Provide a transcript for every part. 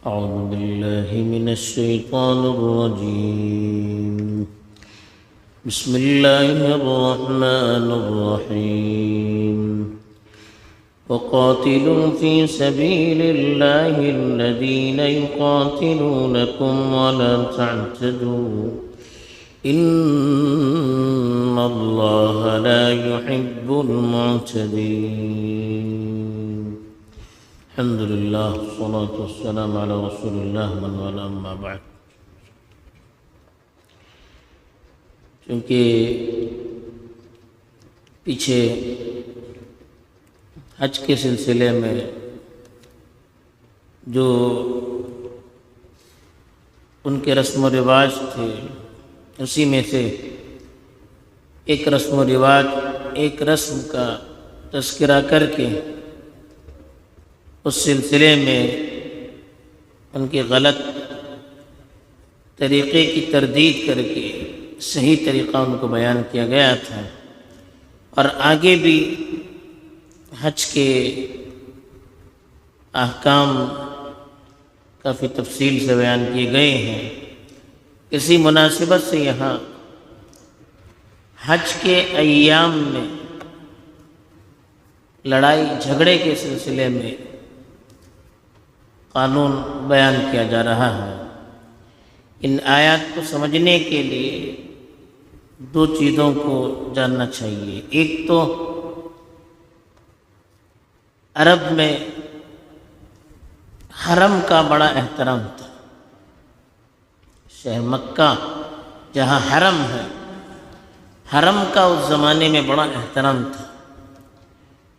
أعوذ بالله من الشيطان الرجيم. بسم الله الرحمن الرحيم. وقاتلوا في سبيل الله الذين يقاتلونكم ولا تعتدوا إن الله لا يحب المعتدين. الحمد لله والصلاة والسلام على رسول الله من والاه أما بعد. چونکہ پیچھے حج کے سلسلے میں جو ان کے رسم و رواج تھے اسی میں سے ایک رسم و رواج ایک رسم کا تذکرہ کر کے اس سلسلے میں ان کے غلط طریقے کی تردید کر کے صحیح طریقہ ان کو بیان کیا گیا تھا، اور آگے بھی حج کے احکام کافی تفصیل سے بیان کیے گئے ہیں۔ اسی مناسبت سے یہاں حج کے ایام میں لڑائی جھگڑے کے سلسلے میں قانون بیان کیا جا رہا ہے۔ ان آیات کو سمجھنے کے لیے دو چیزوں کو جاننا چاہیے۔ ایک تو عرب میں حرم کا بڑا احترام تھا۔ شہر مکہ جہاں حرم ہے، حرم کا اس زمانے میں بڑا احترام تھا۔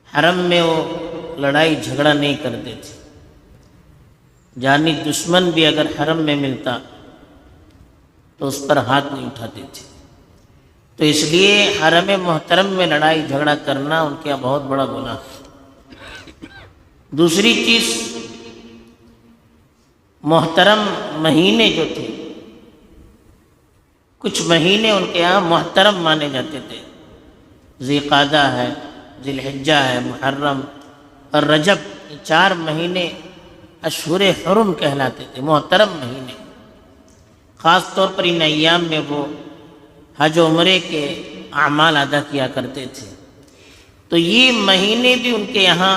حرم میں وہ لڑائی جھگڑا نہیں کرتے تھے، جانی دشمن بھی اگر حرم میں ملتا تو اس پر ہاتھ نہیں اٹھاتے تھے۔ تو اس لیے حرم محترم میں لڑائی جھگڑا کرنا ان کے بہت بڑا گناہ ہے۔ دوسری چیز، محترم مہینے جو تھے، کچھ مہینے ان کے یہاں محترم مانے جاتے تھے۔ ذی قعدہ ہے، ذی الحجہ ہے، محرم اور رجب، یہ 4 مہینے اشہر حرم کہلاتے تھے، محترم مہینے۔ خاص طور پر ان ایام میں وہ حج و عمرے کے اعمال ادا کیا کرتے تھے۔ تو یہ مہینے بھی ان کے یہاں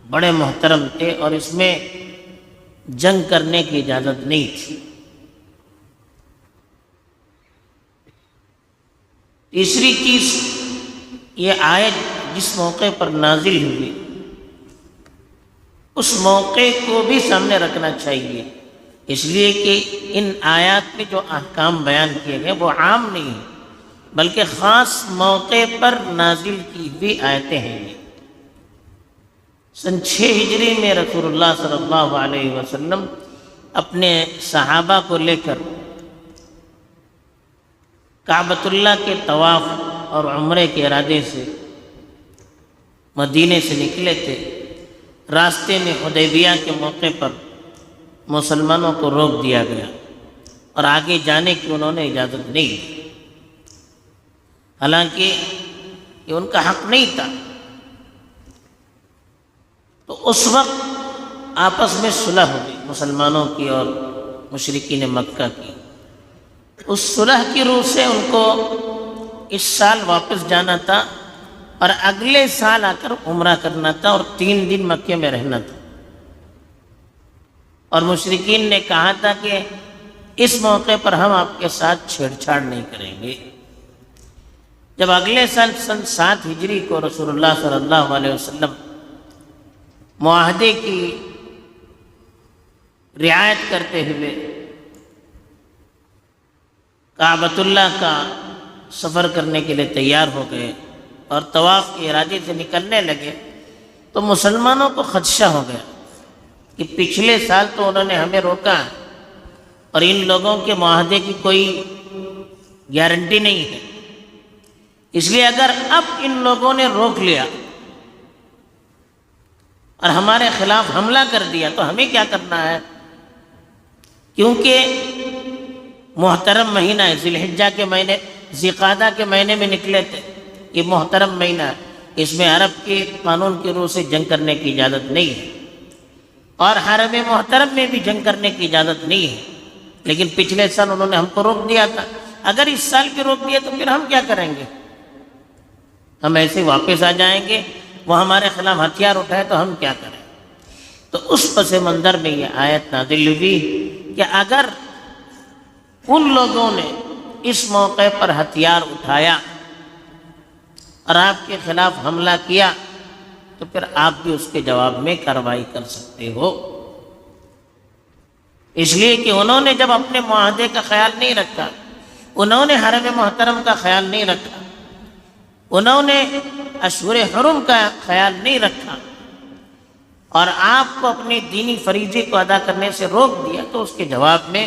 بڑے محترم تھے، اور اس میں جنگ کرنے کی اجازت نہیں تھی۔ تیسری چیز، یہ آیت جس موقع پر نازل ہوئی اس موقع کو بھی سامنے رکھنا چاہیے، اس لیے کہ ان آیات میں جو احکام بیان کیے گئے وہ عام نہیں ہیں، بلکہ خاص موقع پر نازل کی ہوئی آیتیں ہیں۔ سن 6 ہجری میں رسول اللہ صلی اللہ علیہ وسلم اپنے صحابہ کو لے کر کعبۃ اللہ کے طواف اور عمرے کے ارادے سے مدینے سے نکلے تھے۔ راستے میں حدیبیہ کے موقع پر مسلمانوں کو روک دیا گیا اور آگے جانے کی انہوں نے اجازت نہیں دی، حالانکہ یہ ان کا حق نہیں تھا۔ تو اس وقت آپس میں صلح ہو گئی مسلمانوں کی اور مشرکین مکہ کی۔ اس صلح کی روح سے ان کو اس سال واپس جانا تھا اور اگلے سال آ کر عمرہ کرنا تھا اور 3 دن مکے میں رہنا تھا۔ اور مشرکین نے کہا تھا کہ اس موقع پر ہم آپ کے ساتھ چھیڑ چھاڑ نہیں کریں گے۔ جب اگلے سال سن 7 ہجری کو رسول اللہ صلی اللہ علیہ وسلم معاہدے کی رعایت کرتے ہوئے کعبۃ اللہ کا سفر کرنے کے لیے تیار ہو گئے اور طواف کے ارادے سے نکلنے لگے، تو مسلمانوں کو خدشہ ہو گیا کہ پچھلے سال تو انہوں نے ہمیں روکا اور ان لوگوں کے معاہدے کی کوئی گارنٹی نہیں ہے، اس لیے اگر اب ان لوگوں نے روک لیا اور ہمارے خلاف حملہ کر دیا تو ہمیں کیا کرنا ہے؟ کیونکہ محترم مہینہ ہے، ذی الحجہ کے مہینے، ذی قعدہ کے مہینے میں نکلے تھے، یہ محترم مہینہ ہے، اس میں عرب کے قانون کی روح سے جنگ کرنے کی اجازت نہیں ہے۔ اور حرم محترم میں بھی جنگ کرنے کی اجازت نہیں ہے، لیکن پچھلے سال انہوں نے ہم کو روک دیا تھا، اگر اس سال بھی روک دیا تو پھر ہم کیا کریں گے؟ ہم ایسے واپس آ جائیں گے، وہ ہمارے خلاف ہتھیار اٹھائے تو ہم کیا کریں؟ تو اس پس منظر میں یہ آیت نازل ہوئی کہ اگر ان لوگوں نے اس موقع پر ہتھیار اٹھایا اور آپ کے خلاف حملہ کیا تو پھر آپ بھی اس کے جواب میں کارروائی کر سکتے ہو، اس لیے کہ انہوں نے جب اپنے معاہدے کا خیال نہیں رکھا، انہوں نے حرم محترم کا خیال نہیں رکھا، انہوں نے اشہر حرم کا خیال نہیں رکھا اور آپ کو اپنے دینی فریضے کو ادا کرنے سے روک دیا، تو اس کے جواب میں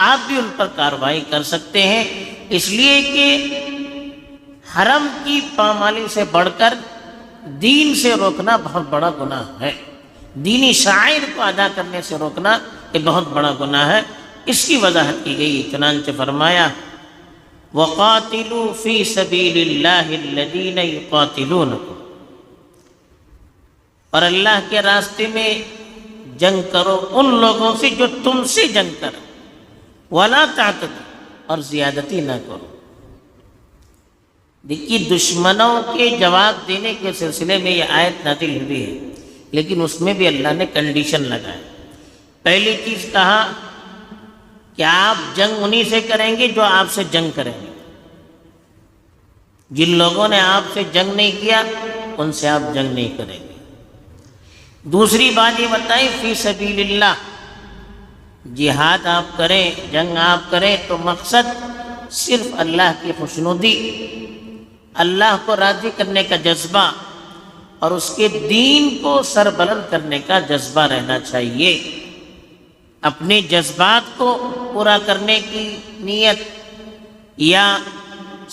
آپ بھی ان پر کارروائی کر سکتے ہیں، اس لیے کہ حرم کی پامالی سے بڑھ کر دین سے روکنا بہت بڑا گناہ ہے، دینی شعائر کو ادا کرنے سے روکنا یہ بہت بڑا گناہ ہے۔ اس کی وضاحت کی گئی، چنانچہ فرمایا وَقَاتِلُوا فِي سَبِيلِ اللَّهِ الَّذِينَ يُقَاتِلُونَكُمْ، اور اللہ کے راستے میں جنگ کرو ان لوگوں سے جو تم سے جنگ کرو، وَلَا تَعْتَدُوا، اور زیادتی نہ کرو۔ دیکھیے دشمنوں کے جواب دینے کے سلسلے میں یہ آیت نازل ہوئی ہے، لیکن اس میں بھی اللہ نے کنڈیشن لگایا۔ پہلی چیز کہا کہ آپ جنگ انہی سے کریں گے جو آپ سے جنگ کریں گے، جن لوگوں نے آپ سے جنگ نہیں کیا ان سے آپ جنگ نہیں کریں گے۔ دوسری بات یہ بتائی فی سبیل اللہ، جہاد آپ کریں، جنگ آپ کریں تو مقصد صرف اللہ کی خوشنودی، اللہ کو راضی کرنے کا جذبہ اور اس کے دین کو سربلند کرنے کا جذبہ رہنا چاہیے۔ اپنے جذبات کو پورا کرنے کی نیت یا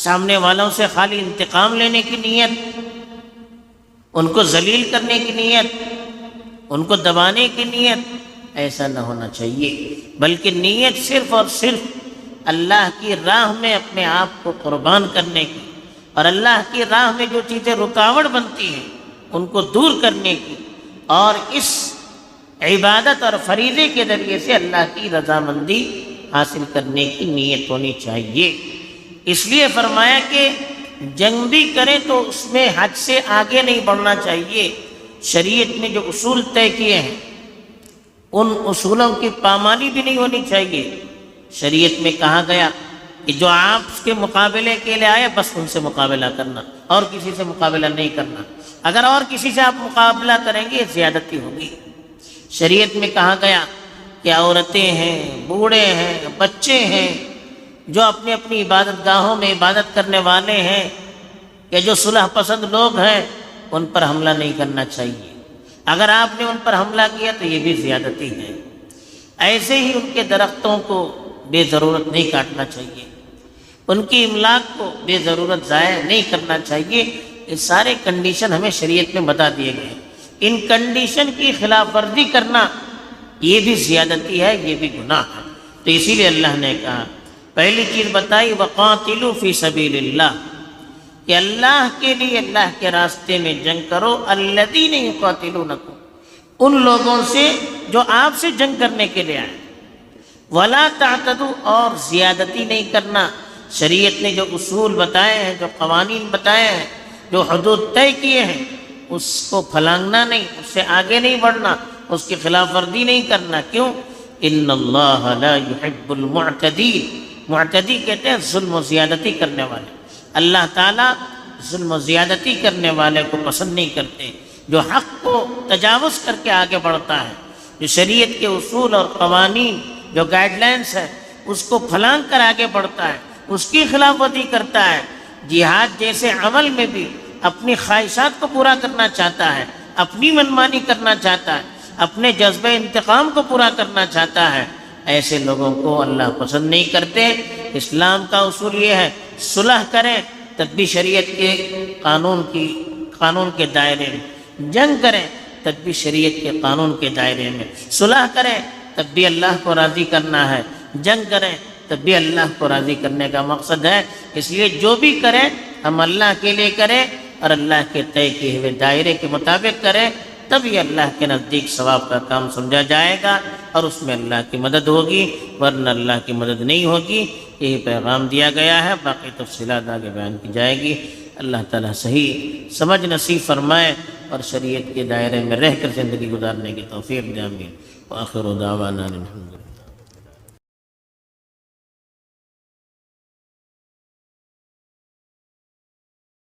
سامنے والوں سے خالی انتقام لینے کی نیت، ان کو ذلیل کرنے کی نیت، ان کو دبانے کی نیت، ایسا نہ ہونا چاہیے، بلکہ نیت صرف اور صرف اللہ کی راہ میں اپنے آپ کو قربان کرنے کی اور اللہ کی راہ میں جو چیزیں رکاوٹ بنتی ہیں ان کو دور کرنے کی اور اس عبادت اور فریضے کے ذریعے سے اللہ کی رضامندی حاصل کرنے کی نیت ہونی چاہیے۔ اس لیے فرمایا کہ جنگ بھی کریں تو اس میں حد سے آگے نہیں بڑھنا چاہیے، شریعت نے جو اصول طے کیے ہیں ان اصولوں کی پامالی بھی نہیں ہونی چاہیے۔ شریعت میں کہا گیا کہ جو آپ کے مقابلے کے لیے آئے بس ان سے مقابلہ کرنا، اور کسی سے مقابلہ نہیں کرنا، اگر اور کسی سے آپ مقابلہ کریں گے زیادتی ہوگی۔ شریعت میں کہا گیا کہ عورتیں ہیں، بوڑھے ہیں، بچے ہیں، جو اپنی اپنی عبادت گاہوں میں عبادت کرنے والے ہیں یا جو صلح پسند لوگ ہیں ان پر حملہ نہیں کرنا چاہیے، اگر آپ نے ان پر حملہ کیا تو یہ بھی زیادتی ہے۔ ایسے ہی ان کے درختوں کو بے ضرورت نہیں کاٹنا چاہیے، ان کی املاک کو بے ضرورت ضائع نہیں کرنا چاہیے۔ یہ سارے کنڈیشن ہمیں شریعت میں بتا دیے گئے ہیں، ان کنڈیشن کی خلاف ورزی کرنا یہ بھی زیادتی ہے، یہ بھی گناہ ہے۔ تو اسی لیے اللہ نے کہا، پہلی چیز بتائی وَقَاتِلُوا فِي سَبِيلِ اللَّهِ، کہ اللہ کے لیے اللہ کے راستے میں جنگ کرو، الَّذِينَ يُقَاتِلُونَكُمْ، ان لوگوں سے جو آپ سے جنگ کرنے کے لیے آئے، وَلَا تَعْتَدُوا، اور زیادتی نہیں کرنا۔ شریعت نے جو اصول بتائے ہیں، جو قوانین بتائے ہیں، جو حدود طے کیے ہیں، اس کو پھلانگنا نہیں، اس سے آگے نہیں بڑھنا، اس کی خلاف ورزی نہیں کرنا۔ کیوں؟ ان اللہ لا يحب المعتدین، معتدی کہتے ہیں ظلم و زیادتی کرنے والے، اللہ تعالیٰ ظلم و زیادتی کرنے والے کو پسند نہیں کرتے، جو حق کو تجاوز کر کے آگے بڑھتا ہے، جو شریعت کے اصول اور قوانین جو گائیڈ لائنس ہے اس کو پھلانگ کر آگے بڑھتا ہے، اس کی خلاف ورزی کرتا ہے۔ جہاد جیسے عمل میں بھی اپنی خواہشات کو پورا کرنا چاہتا ہے، اپنی منمانی کرنا چاہتا ہے، اپنے جذبہ انتقام کو پورا کرنا چاہتا ہے، ایسے لوگوں کو اللہ پسند نہیں کرتے۔ اسلام کا اصول یہ ہے صلح کریں تب بھی شریعت کے قانون کے دائرے میں، جنگ کریں تب بھی شریعت کے قانون کے دائرے میں، صلح کریں تب بھی اللہ کو راضی کرنا ہے، جنگ کریں تب بھی اللہ کو راضی کرنے کا مقصد ہے۔ اس لیے جو بھی کریں ہم اللہ کے لیے کریں اور اللہ کے طے کیے ہوئے دائرے کے مطابق کریں، تبھی اللہ کے نزدیک ثواب کا کام سمجھا جائے گا اور اس میں اللہ کی مدد ہوگی، ورنہ اللہ کی مدد نہیں ہوگی۔ یہی پیغام دیا گیا ہے، باقی تفصیلات آگے بیان کی جائے گی۔ اللہ تعالیٰ صحیح سمجھ نصیب فرمائے اور شریعت کے دائرے میں رہ کر زندگی گزارنے کی توفیق دے، آمین۔ وآخر دعوانا الحمد للہ۔